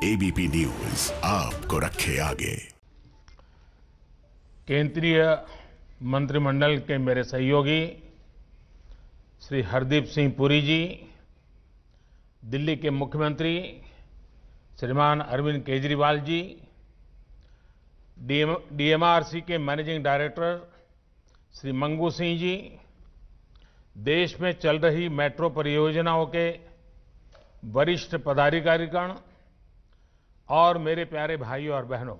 ABP news आपको रखे आगे। केंद्रीय मंत्रिमंडल के मेरे सहयोगी श्री हरदीप सिंह पुरी जी, दिल्ली के मुख्यमंत्री श्रीमान अरविंद केजरीवाल जी, डीएमआरसी के मैनेजिंग डायरेक्टर श्री मंगू सिंह जी, देश में चल रही मेट्रो परियोजनाओं के वरिष्ठ पदाधिकारीगण और मेरे प्यारे भाइयों और बहनों,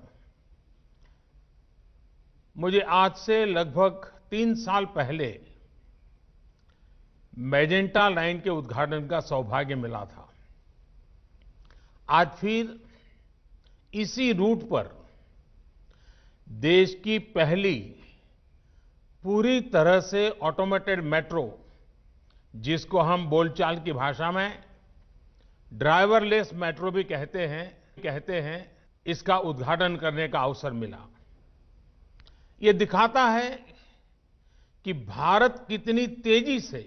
मुझे आज से लगभग 3 साल पहले मेजेंटा लाइन के उद्घाटन का सौभाग्य मिला था। आज फिर इसी रूट पर देश की पहली पूरी तरह से ऑटोमेटेड मेट्रो, जिसको हम बोलचाल की भाषा में ड्राइवरलेस मेट्रो भी कहते हैं, इसका उद्घाटन करने का अवसर मिला। ये दिखाता है कि भारत कितनी तेजी से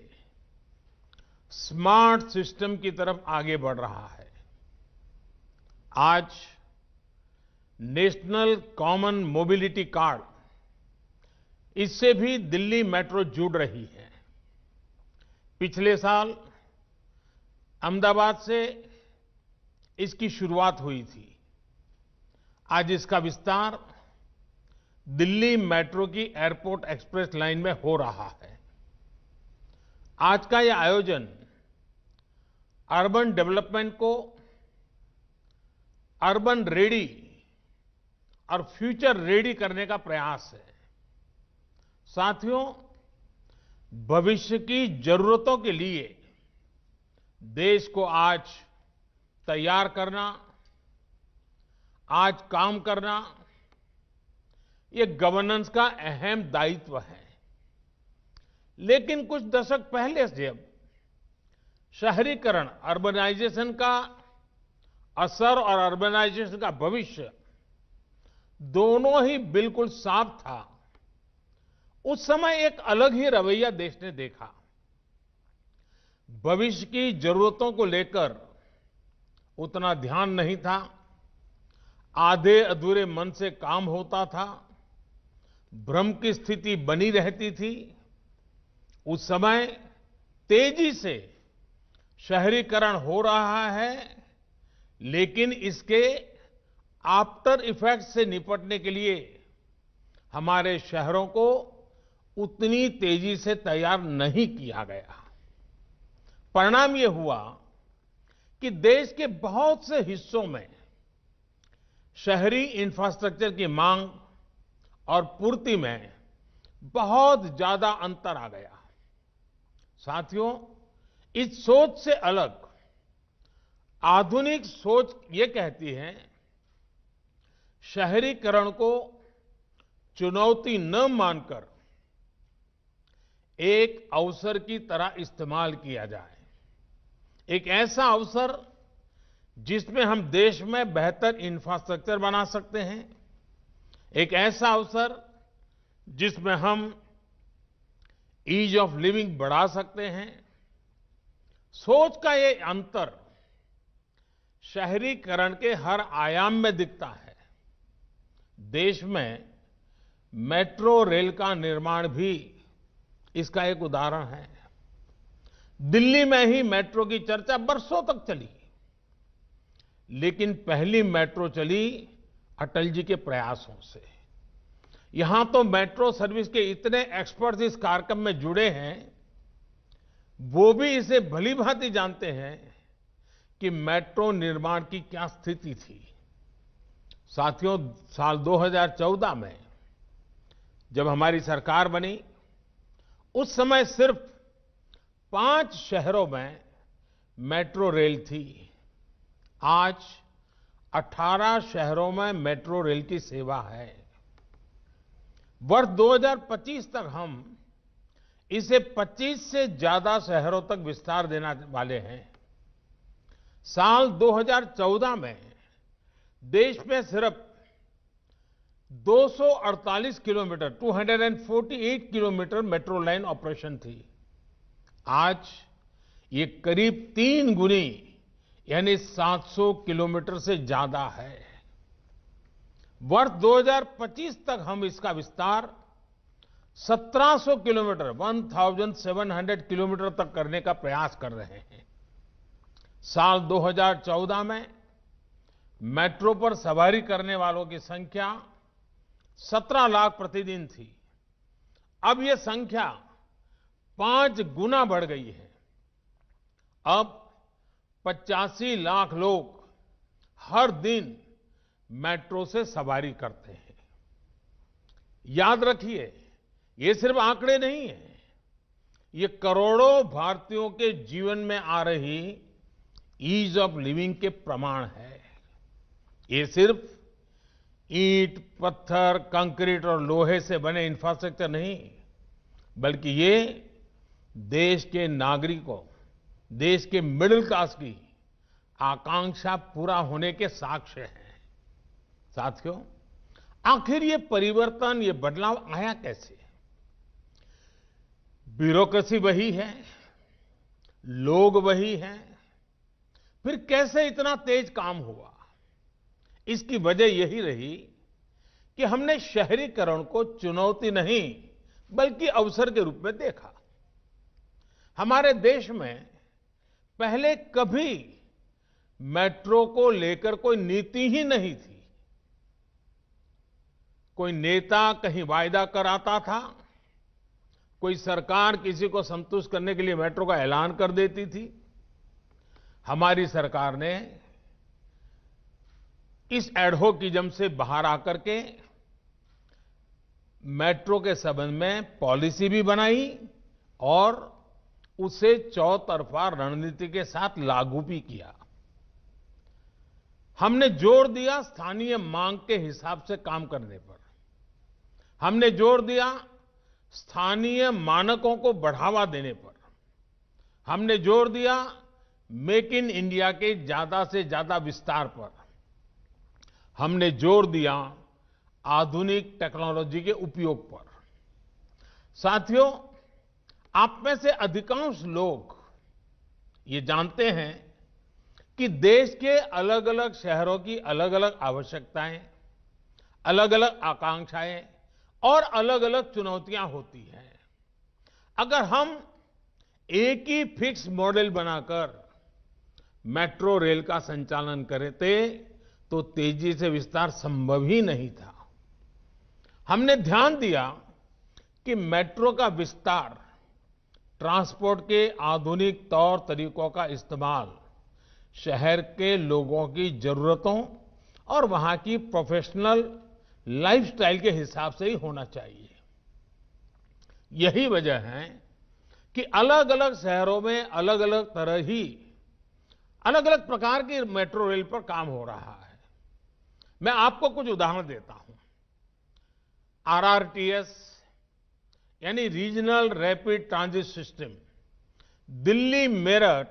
स्मार्ट सिस्टम की तरफ आगे बढ़ रहा है। आज नेशनल कॉमन मोबिलिटी कार्ड, इससे भी दिल्ली मेट्रो जुड़ रही है। पिछले साल अहमदाबाद से इसकी शुरुआत हुई थी। आज इसका विस्तार दिल्ली मेट्रो की एयरपोर्ट एक्सप्रेस लाइन में हो रहा है। आज का यह आयोजन अर्बन डेवलपमेंट को अर्बन रेडी और फ्यूचर रेडी करने का प्रयास है। साथियों, भविष्य की जरूरतों के लिए देश को आज तैयार करना, आज काम करना, ये गवर्नेंस का अहम दायित्व है। लेकिन कुछ दशक पहले से जब शहरीकरण, अर्बनाइजेशन का असर और अर्बनाइजेशन का भविष्य दोनों ही बिल्कुल साफ था, उस समय एक अलग ही रवैया देश ने देखा। भविष्य की जरूरतों को लेकर उतना ध्यान नहीं था, आधे अधूरे मन से काम होता था, भ्रम की स्थिति बनी रहती थी। उस समय तेजी से शहरीकरण हो रहा है, लेकिन इसके आफ्टर इफेक्ट से निपटने के लिए हमारे शहरों को उतनी तेजी से तैयार नहीं किया गया। परिणाम ये हुआ कि देश के बहुत से हिस्सों में शहरी इंफ्रास्ट्रक्चर की मांग और पूर्ति में बहुत ज्यादा अंतर आ गया। साथियों, इस सोच से अलग आधुनिक सोच ये कहती है, शहरीकरण को चुनौती न मानकर एक अवसर की तरह इस्तेमाल किया जाए। एक ऐसा अवसर जिसमें हम देश में बेहतर इंफ्रास्ट्रक्चर बना सकते हैं, एक ऐसा अवसर जिसमें हम ईज ऑफ लिविंग बढ़ा सकते हैं। सोच का ये अंतर शहरीकरण के हर आयाम में दिखता है। देश में मेट्रो रेल का निर्माण भी इसका एक उदाहरण है। दिल्ली में ही मेट्रो की चर्चा बरसों तक चली, लेकिन पहली मेट्रो चली अटल जी के प्रयासों से। यहां तो मेट्रो सर्विस के इतने एक्सपर्ट्स इस कार्यक्रम में जुड़े हैं, वो भी इसे भलीभांति जानते हैं कि मेट्रो निर्माण की क्या स्थिति थी। साथियों, साल 2014 में जब हमारी सरकार बनी, उस समय सिर्फ 5 शहरों में मेट्रो रेल थी। आज 18 शहरों में मेट्रो रेल की सेवा है। वर्ष 2025 तक हम इसे 25 से ज्यादा शहरों तक विस्तार देने वाले हैं। साल 2014 में देश में सिर्फ 248 kilometre 248 kilometre metro line operation थी। आज ये करीब 3 गुनी यानी 700 किलोमीटर से ज्यादा है। वर्ष 2025 तक हम इसका विस्तार 1700 किलोमीटर 1700 किलोमीटर तक करने का प्रयास कर रहे हैं। साल 2014 में मेट्रो पर सवारी करने वालों की संख्या 17 लाख प्रतिदिन थी। अब ये संख्या 5 गुना बढ़ गई है। अब 85 लाख लोग हर दिन मेट्रो से सवारी करते हैं। याद रखिए, ये सिर्फ आंकड़े नहीं है, ये करोड़ों भारतीयों के जीवन में आ रही ईज ऑफ लिविंग के प्रमाण है। ये सिर्फ ईंट, पत्थर, कंक्रीट और लोहे से बने इंफ्रास्ट्रक्चर नहीं, बल्कि ये देश के नागरिकों, देश के मिडिल क्लास की आकांक्षा पूरा होने के साक्ष्य हैं। साथियों, आखिर ये परिवर्तन, ये बदलाव आया कैसे? ब्यूरोक्रेसी वही है, लोग वही हैं, फिर कैसे इतना तेज काम हुआ? इसकी वजह यही रही कि हमने शहरीकरण को चुनौती नहीं बल्कि अवसर के रूप में देखा। हमारे देश में पहले कभी मेट्रो को लेकर कोई नीति ही नहीं थी। कोई नेता कहीं वायदा कराता था, कोई सरकार किसी को संतुष्ट करने के लिए मेट्रो का ऐलान कर देती थी। हमारी सरकार ने इस एडहोकिज्म से बाहर आकर के मेट्रो के संबंध में पॉलिसी भी बनाई और उसे चौतरफा रणनीति के साथ लागू भी किया। हमने जोर दिया स्थानीय मांग के हिसाब से काम करने पर। हमने जोर दिया स्थानीय मानकों को बढ़ावा देने पर। हमने जोर दिया मेक इन इंडिया के ज्यादा से ज्यादा विस्तार पर। हमने जोर दिया आधुनिक टेक्नोलॉजी के उपयोग पर। साथियों, आप में से अधिकांश लोग ये जानते हैं कि देश के अलग अलग शहरों की अलग अलग आवश्यकताएं, अलग अलग आकांक्षाएं और अलग अलग चुनौतियां होती हैं। अगर हम एक ही फिक्स मॉडल बनाकर मेट्रो रेल का संचालन करते तो तेजी से विस्तार संभव ही नहीं था। हमने ध्यान दिया कि मेट्रो का विस्तार, ट्रांसपोर्ट के आधुनिक तौर तरीकों का इस्तेमाल शहर के लोगों की जरूरतों और वहां की प्रोफेशनल लाइफस्टाइल के हिसाब से ही होना चाहिए। यही वजह है कि अलग अलग शहरों में अलग अलग तरह ही अलग अलग प्रकार की मेट्रो रेल पर काम हो रहा है। मैं आपको कुछ उदाहरण देता हूं। आरआरटीएस यानी regional rapid transit system, Delhi Meerut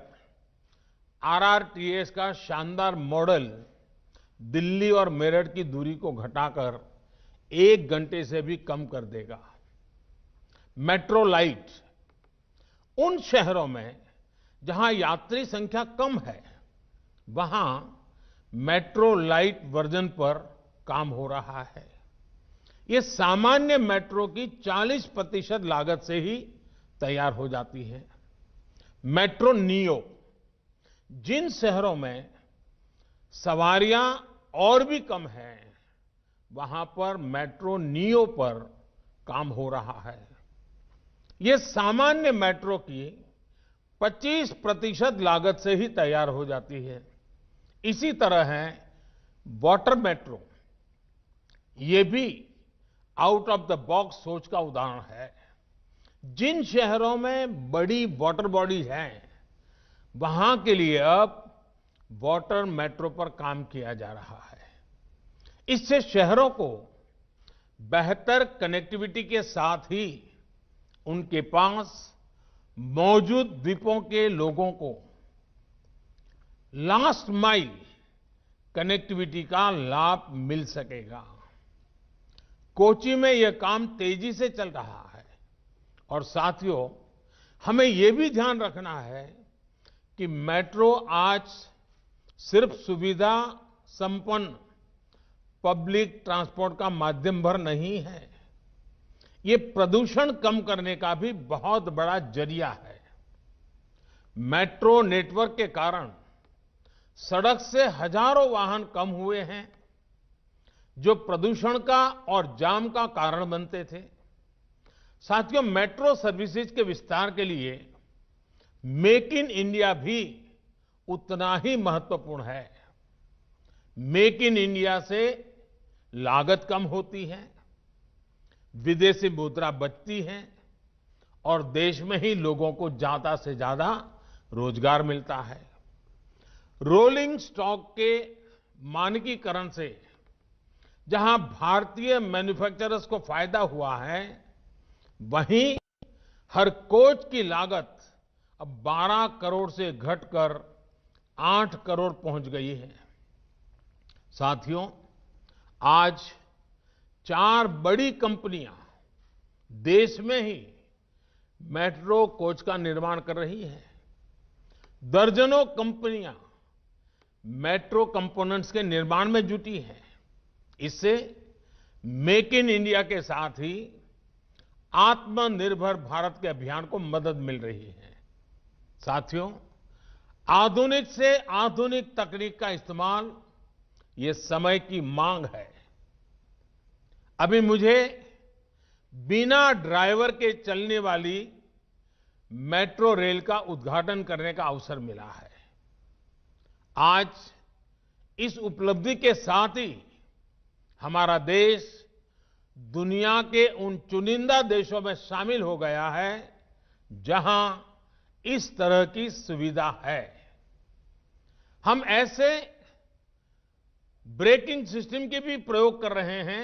RRTS का शानदार मॉडल दिल्ली और मेरठ की दूरी को घटाकर 1 घंटे से भी कम कर देगा। मेट्रो लाइट उन शहरों में जहां यात्री संख्या कम है, वहां मेट्रो लाइट वर्जन पर काम हो रहा है। ये सामान्य मेट्रो की 40% लागत से ही तैयार हो जाती है। मेट्रो नियो, जिन शहरों में सवारियां और भी कम हैं, वहां पर मेट्रो नियो पर काम हो रहा है। ये सामान्य मेट्रो की 25% लागत से ही तैयार हो जाती है। इसी तरह है वाटर मेट्रो। ये भी आउट ऑफ द बॉक्स सोच का उदाहरण है। जिन शहरों में बड़ी वाटर बॉडी हैं, वहां के लिए अब वाटर मेट्रो पर काम किया जा रहा है। इससे शहरों को बेहतर कनेक्टिविटी के साथ ही उनके पास मौजूद द्वीपों के लोगों को लास्ट माइल कनेक्टिविटी का लाभ मिल सकेगा। कोची में यह काम तेजी से चल रहा है। और साथियों, हमें यह भी ध्यान रखना है कि मेट्रो आज सिर्फ सुविधा संपन्न पब्लिक ट्रांसपोर्ट का माध्यम भर नहीं है, ये प्रदूषण कम करने का भी बहुत बड़ा जरिया है। मेट्रो नेटवर्क के कारण सड़क से हजारों वाहन कम हुए हैं, जो प्रदूषण का और जाम का कारण बनते थे। साथियों, मेट्रो सर्विसेज के विस्तार के लिए मेक इन इंडिया भी उतना ही महत्वपूर्ण है। मेक इन इंडिया से लागत कम होती है, विदेशी मुद्रा बचती है और देश में ही लोगों को ज्यादा से ज्यादा रोजगार मिलता है। रोलिंग स्टॉक के मानकीकरण से जहां भारतीय मैन्युफैक्चरर्स को फायदा हुआ है, वहीं हर कोच की लागत अब 12 करोड़ से घटकर 8 करोड़ पहुंच गई है। साथियों, आज 4 बड़ी कंपनियां देश में ही मेट्रो कोच का निर्माण कर रही हैं। दर्जनों कंपनियां मेट्रो कंपोनेंट्स के निर्माण में जुटी हैं। इससे मेक इन इंडिया के साथ ही आत्मनिर्भर भारत के अभियान को मदद मिल रही है। साथियों, आधुनिक से आधुनिक तकनीक का इस्तेमाल ये समय की मांग है। अभी मुझे बिना ड्राइवर के चलने वाली मेट्रो रेल का उद्घाटन करने का अवसर मिला है। आज इस उपलब्धि के साथ ही हमारा देश दुनिया के उन चुनिंदा देशों में शामिल हो गया है जहां इस तरह की सुविधा है। हम ऐसे ब्रेकिंग सिस्टम के भी प्रयोग कर रहे हैं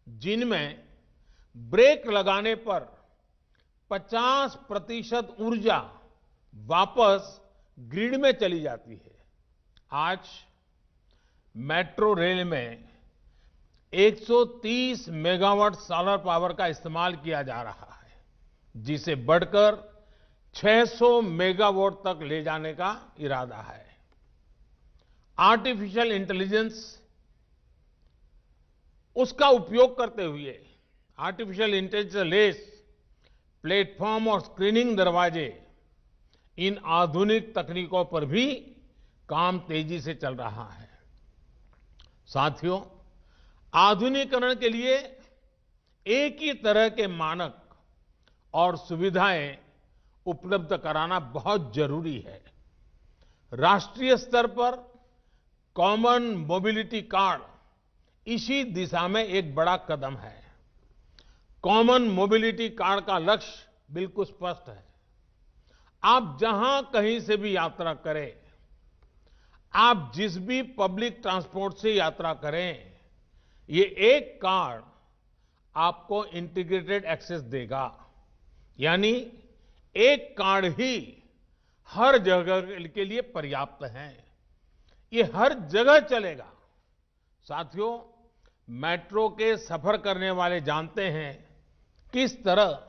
जिनमें ब्रेक लगाने पर 50% ऊर्जा वापस ग्रिड में चली जाती है। आज मेट्रो रेल में 130 मेगावाट सोलर पावर का इस्तेमाल किया जा रहा है, जिसे बढ़कर 600 मेगावाट तक ले जाने का इरादा है। आर्टिफिशियल इंटेलिजेंस उसका उपयोग करते हुए आर्टिफिशियल इंटेलिजेंस लेस प्लेटफॉर्म और स्क्रीनिंग दरवाजे, इन आधुनिक तकनीकों पर भी काम तेजी से चल रहा है। साथियों, आधुनिकीकरण के लिए एक ही तरह के मानक और सुविधाएं उपलब्ध कराना बहुत जरूरी है। राष्ट्रीय स्तर पर कॉमन मोबिलिटी कार्ड इसी दिशा में एक बड़ा कदम है। कॉमन मोबिलिटी कार्ड का लक्ष्य बिल्कुल स्पष्ट है। आप जहां कहीं से भी यात्रा करें, आप जिस भी पब्लिक ट्रांसपोर्ट से यात्रा करें, ये एक कार्ड आपको इंटीग्रेटेड एक्सेस देगा। यानी एक कार्ड ही हर जगह के लिए पर्याप्त है। ये हर जगह चलेगा। साथियों, मेट्रो के सफर करने वाले जानते हैं किस तरह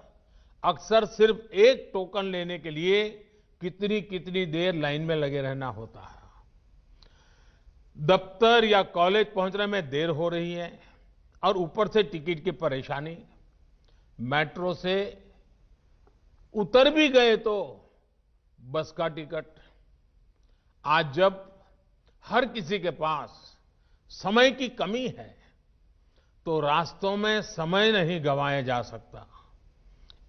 अक्सर सिर्फ एक टोकन लेने के लिए कितनी कितनी देर लाइन में लगे रहना होता है। दफ्तर या कॉलेज पहुंचने में देर हो रही है और ऊपर से टिकट की परेशानी। मेट्रो से उतर भी गए तो बस का टिकट। आज जब हर किसी के पास समय की कमी है, तो रास्तों में समय नहीं गंवाया जा सकता।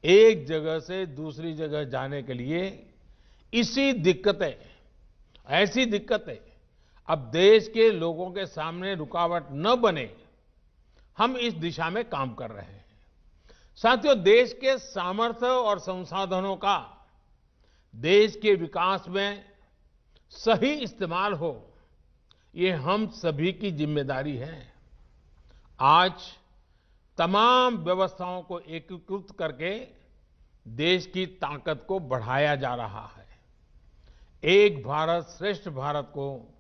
एक जगह से दूसरी जगह जाने के लिए ऐसी दिक्कतें अब देश के लोगों के सामने रुकावट न बने, हम इस दिशा में काम कर रहे हैं। साथियों, देश के सामर्थ्य और संसाधनों का देश के विकास में सही इस्तेमाल हो, ये हम सभी की जिम्मेदारी है। आज तमाम व्यवस्थाओं को एकीकृत करके देश की ताकत को बढ़ाया जा रहा है। एक भारत श्रेष्ठ भारत को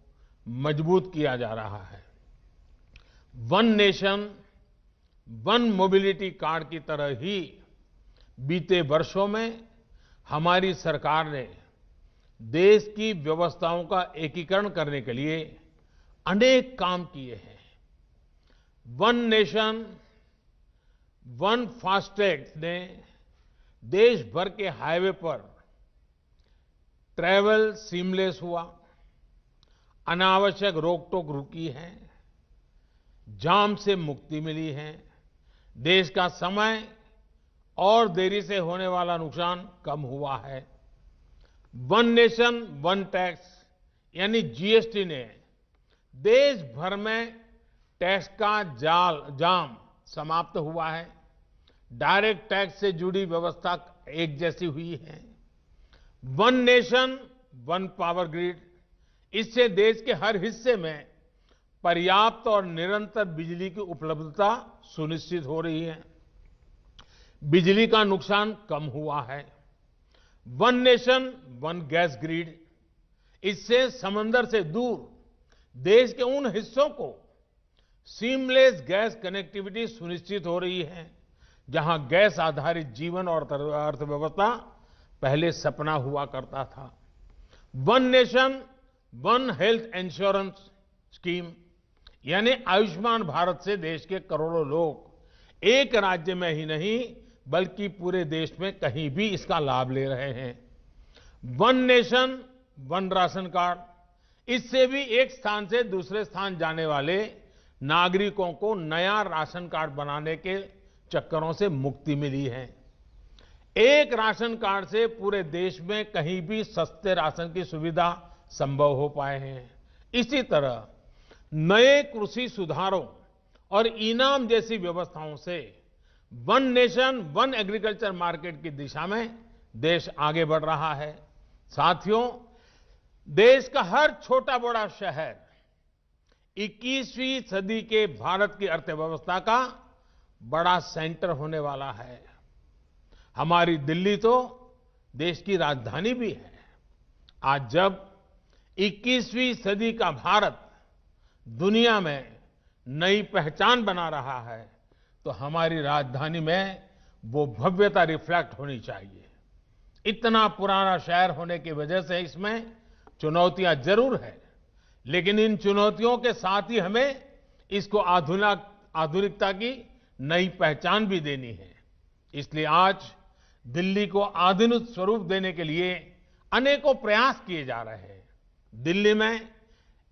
मजबूत किया जा रहा है। One nation one mobility card की तरह ही बीते वर्षों में हमारी सरकार ने देश की व्यवस्थाओं का एकीकरण करने के लिए अनेक काम किए हैं। वन नेशन वन फास्टैग ने देश भर के हाईवे पर ट्रैवल सीमलेस हुआ, अनावश्यक रोक टोक रुकी है, जाम से मुक्ति मिली है, देश का समय और देरी से होने वाला नुकसान कम हुआ है। वन नेशन वन टैक्स यानी जीएसटी ने देश भर में टैक्स का जाम समाप्त हुआ है। डायरेक्ट टैक्स से जुड़ी व्यवस्था एक जैसी हुई है। One nation one power grid, इससे देश के हर हिस्से में पर्याप्त और निरंतर बिजली की उपलब्धता सुनिश्चित हो रही है। बिजली का नुकसान कम हुआ है। One nation one gas grid, इससे समंदर से दूर देश के उन हिस्सों को सीमलेस गैस कनेक्टिविटी सुनिश्चित हो रही है जहां गैस आधारित जीवन और अर्थव्यवस्था पहले सपना हुआ करता था। One nation one health insurance scheme यानी आयुष्मान भारत से देश के करोड़ों लोग एक राज्य में ही नहीं बल्कि पूरे देश में कहीं भी इसका लाभ ले रहे हैं। One nation one ration card, इससे भी एक स्थान से दूसरे स्थान जाने वाले नागरिकों को नया राशन कार्ड बनाने के चक्करों से मुक्ति मिली है। एक राशन कार्ड से पूरे देश में कहीं भी सस्ते राशन की सुविधा संभव हो पाए हैं। इसी तरह नए कृषि सुधारों और इनाम जैसी व्यवस्थाओं से one nation one agriculture market की दिशा में देश आगे बढ़ रहा है। साथियों, देश का हर छोटा बड़ा शहर 21वीं सदी के भारत की अर्थव्यवस्था का बड़ा सेंटर होने वाला है। हमारी दिल्ली तो देश की राजधानी भी है। आज जब 21वीं सदी का भारत दुनिया में नई पहचान बना रहा है तो हमारी राजधानी में वो भव्यता रिफ्लेक्ट होनी चाहिए। इतना पुराना शहर होने की वजह से इसमें चुनौतियां जरूर है, लेकिन इन चुनौतियों के साथ ही हमें इसको आधुनिकता की नई पहचान भी देनी है। इसलिए आज दिल्ली को आधुनिक स्वरूप देने के लिए अनेकों प्रयास किए जा रहे हैं। दिल्ली में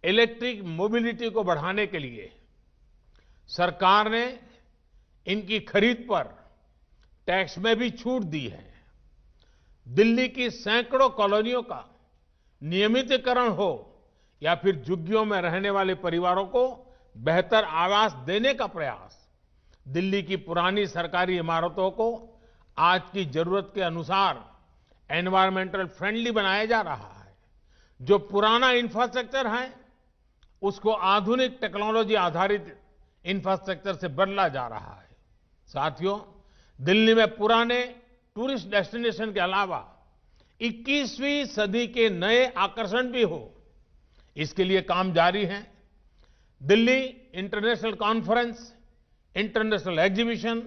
इलेक्ट्रिक मोबिलिटी को बढ़ाने के लिए सरकार ने इनकी खरीद पर टैक्स में भी छूट दी है। दिल्ली की सैकड़ों कॉलोनियों का नियमितीकरण हो या फिर झुग्गियों में रहने वाले परिवारों को बेहतर आवास देने का प्रयास, दिल्ली की पुरानी सरकारी इमारतों को आज की जरूरत के अनुसार एनवायरमेंटल फ्रेंडली बनाया जा रहा है। जो पुराना इंफ्रास्ट्रक्चर है उसको आधुनिक टेक्नोलॉजी आधारित इंफ्रास्ट्रक्चर से बदला जा रहा है। साथियों, दिल्ली में पुराने टूरिस्ट डेस्टिनेशन के अलावा 21वीं सदी के नए आकर्षण भी हो, इसके लिए काम जारी है। Delhi international conference, international exhibition,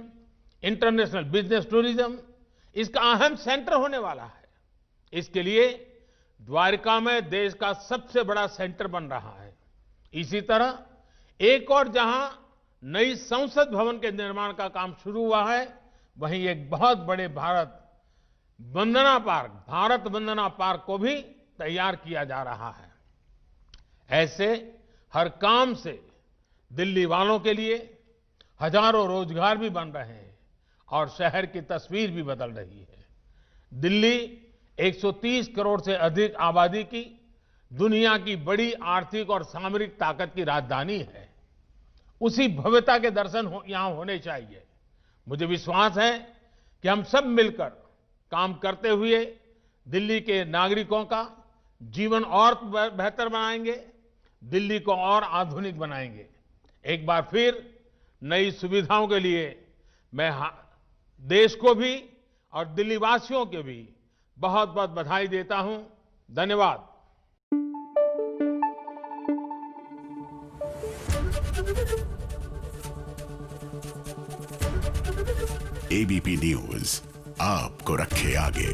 international business tourism इसका अहम सेंटर होने वाला है। इसके लिए द्वारका में देश का सबसे बड़ा सेंटर बन रहा है। इसी तरह एक और जहां नई संसद भवन के निर्माण का काम शुरू हुआ है, वहीं एक बहुत बड़े भारत वंदना पार्क को भी तैयार किया जा रहा है। ऐसे हर काम से दिल्ली वालों के लिए हजारों रोजगार भी बन रहे हैं और शहर की तस्वीर भी बदल रही है। दिल्ली 130 करोड़ से अधिक आबादी की दुनिया की बड़ी आर्थिक और सामरिक ताकत की राजधानी है। उसी भव्यता के दर्शन यहां होने चाहिए। मुझे विश्वास है कि हम सब मिलकर काम करते हुए दिल्ली के नागरिकों का जीवन और बेहतर बनाएंगे, दिल्ली को और आधुनिक बनाएंगे। एक बार फिर नई सुविधाओं के लिए मैं देश को भी और दिल्ली वासियों को भी बहुत बहुत बधाई देता हूं। धन्यवाद। एबीपी न्यूज आपको रखे आगे।